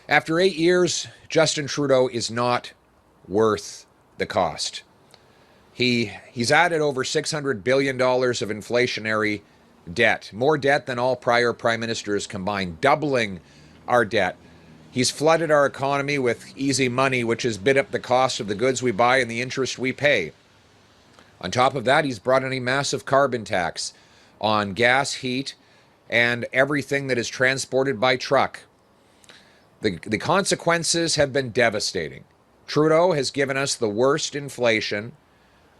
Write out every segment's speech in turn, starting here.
After 8 years, Justin Trudeau is not worth the cost. He's added over $600 billion of inflationary debt, more debt than all prior prime ministers combined, doubling our debt. He's flooded our economy with easy money, which has bid up the cost of the goods we buy and the interest we pay. On top of that, he's brought in a massive carbon tax on gas, heat, and everything that is transported by truck. The consequences have been devastating. Trudeau has given us the worst inflation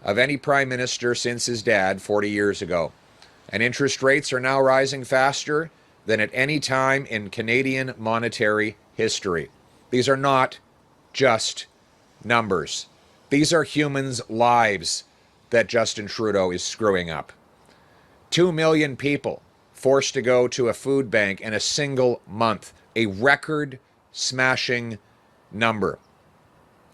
of any prime minister since his dad 40 years ago. And interest rates are now rising faster than at any time in Canadian monetary history. These are not just numbers. These are humans' lives that Justin Trudeau is screwing up. 2 million people forced to go to a food bank in a single month, a record-smashing number.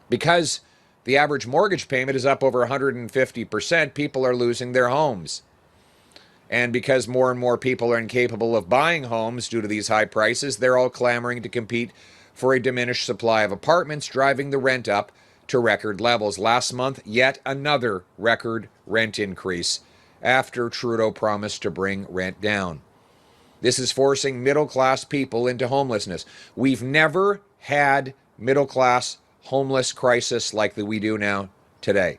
Because the average mortgage payment is up over 150%, people are losing their homes. And because more and more people are incapable of buying homes due to these high prices, they're all clamoring to compete for a diminished supply of apartments, driving the rent up to record levels. Last month, yet another record rent increase after Trudeau promised to bring rent down. This is forcing middle-class people into homelessness. We've never had middle-class homeless crisis like that we do now today.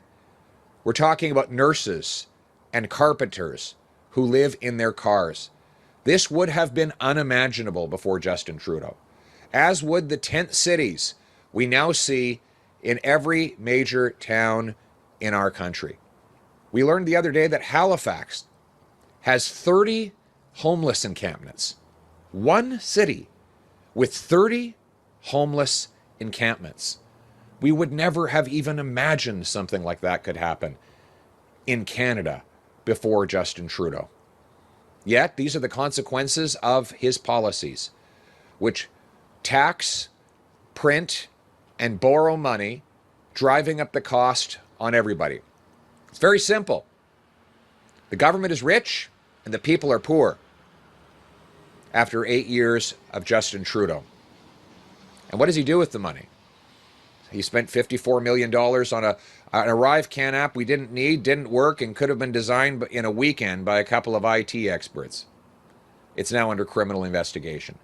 We're talking about nurses and carpenters who live in their cars. This would have been unimaginable before Justin Trudeau, as would the tent cities we now see in every major town in our country. We learned the other day that Halifax has 30 homeless encampments. One city with 30 homeless encampments. We would never have even imagined something like that could happen in Canada before Justin Trudeau. Yet, these are the consequences of his policies, which tax, print, and borrow money, driving up the cost on everybody. It's very simple. The government is rich and the people are poor after 8 years of Justin Trudeau. And what does he do with the money? He spent $54 million on an ArriveCan app we didn't need, didn't work, and could have been designed in a weekend by a couple of IT experts. It's now under criminal investigation.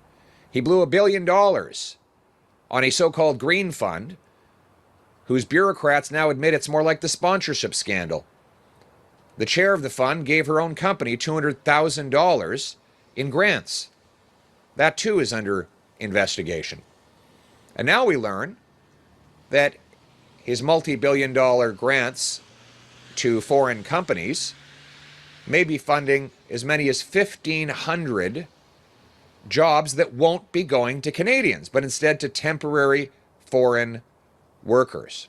He blew $1 billion on a so-called green fund, whose bureaucrats now admit it's more like the sponsorship scandal. The chair of the fund gave her own company $200,000 in grants. That too is under investigation. And now we learn that his multi-billion-dollar grants to foreign companies may be funding as many as 1,500 jobs that won't be going to Canadians, but instead to temporary foreign workers.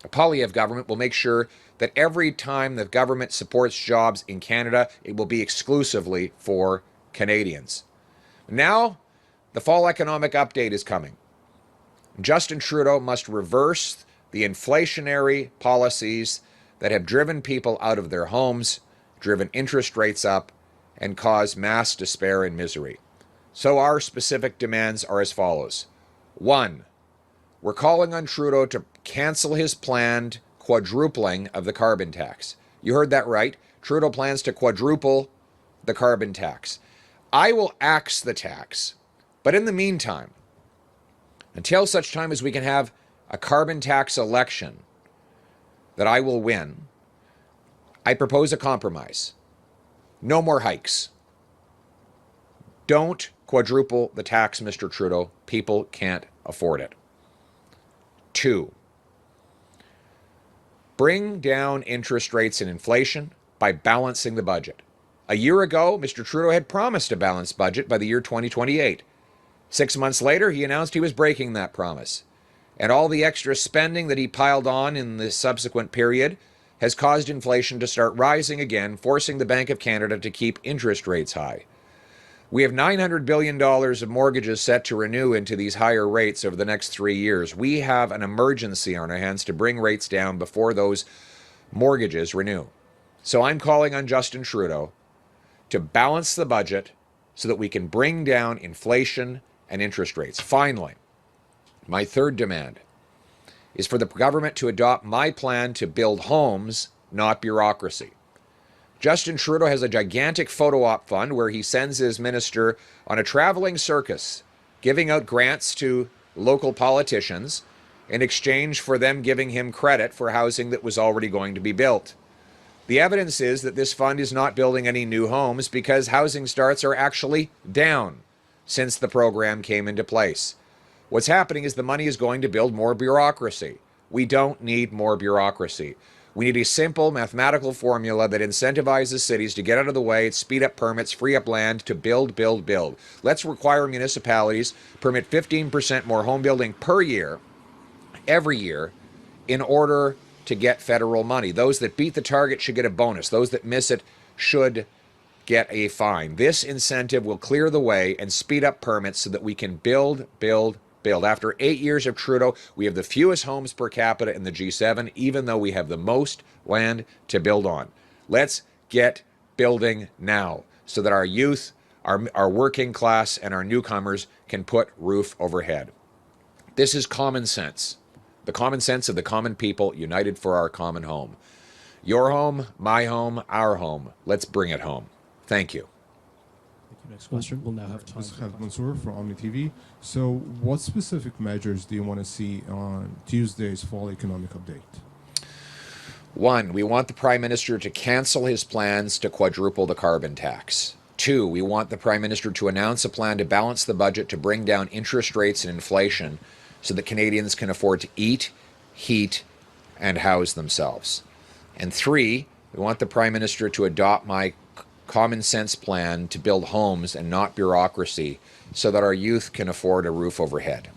A Poilievre government will make sure that every time the government supports jobs in Canada, it will be exclusively for Canadians. Now, the fall economic update is coming. Justin Trudeau must reverse the inflationary policies that have driven people out of their homes, driven interest rates up, and caused mass despair and misery. So our specific demands are as follows. 1, we're calling on Trudeau to cancel his planned quadrupling of the carbon tax. You heard that right. Trudeau plans to quadruple the carbon tax. I will axe the tax, but in the meantime, until such time as we can have a carbon tax election that I will win, I propose a compromise. No more hikes. Don't quadruple the tax, Mr. Trudeau. People can't afford it. 2, bring down interest rates and inflation by balancing the budget. A year ago, Mr. Trudeau had promised a balanced budget by the year 2028. 6 months later, he announced he was breaking that promise. And all the extra spending that he piled on in the subsequent period has caused inflation to start rising again, forcing the Bank of Canada to keep interest rates high. We have $900 billion of mortgages set to renew into these higher rates over the next 3 years. We have an emergency on our hands to bring rates down before those mortgages renew. So I'm calling on Justin Trudeau to balance the budget so that we can bring down inflation and interest rates. Finally, my third demand is for the government to adopt my plan to build homes, not bureaucracy. Justin Trudeau has a gigantic photo op fund where he sends his minister on a traveling circus, giving out grants to local politicians in exchange for them giving him credit for housing that was already going to be built. The evidence is that this fund is not building any new homes because housing starts are actually down since the program came into place. What's happening is the money is going to build more bureaucracy. We don't need more bureaucracy. We need a simple mathematical formula that incentivizes cities to get out of the way, speed up permits, free up land to build, build, build. Let's require municipalities permit 15% more home building per year, every year, in order to get federal money. Those that beat the target should get a bonus. Those that miss it should get a fine. This incentive will clear the way and speed up permits so that we can build, build, build. After 8 years of Trudeau, we have the fewest homes per capita in the G7, even though we have the most land to build on. Let's get building now so that our youth, our working class, and our newcomers can put roof overhead. This is common sense. The common sense of the common people united for our common home. Your home, my home, our home. Let's bring it home. Thank you. Next question. We'll now have time. This is Mansour from Omni TV. So, what specific measures do you want to see on Tuesday's fall economic update? 1, we want the Prime Minister to cancel his plans to quadruple the carbon tax. 2, we want the Prime Minister to announce a plan to balance the budget to bring down interest rates and inflation so that Canadians can afford to eat, heat, and house themselves. And 3, we want the Prime Minister to adopt my common sense plan to build homes and not bureaucracy so that our youth can afford a roof overhead.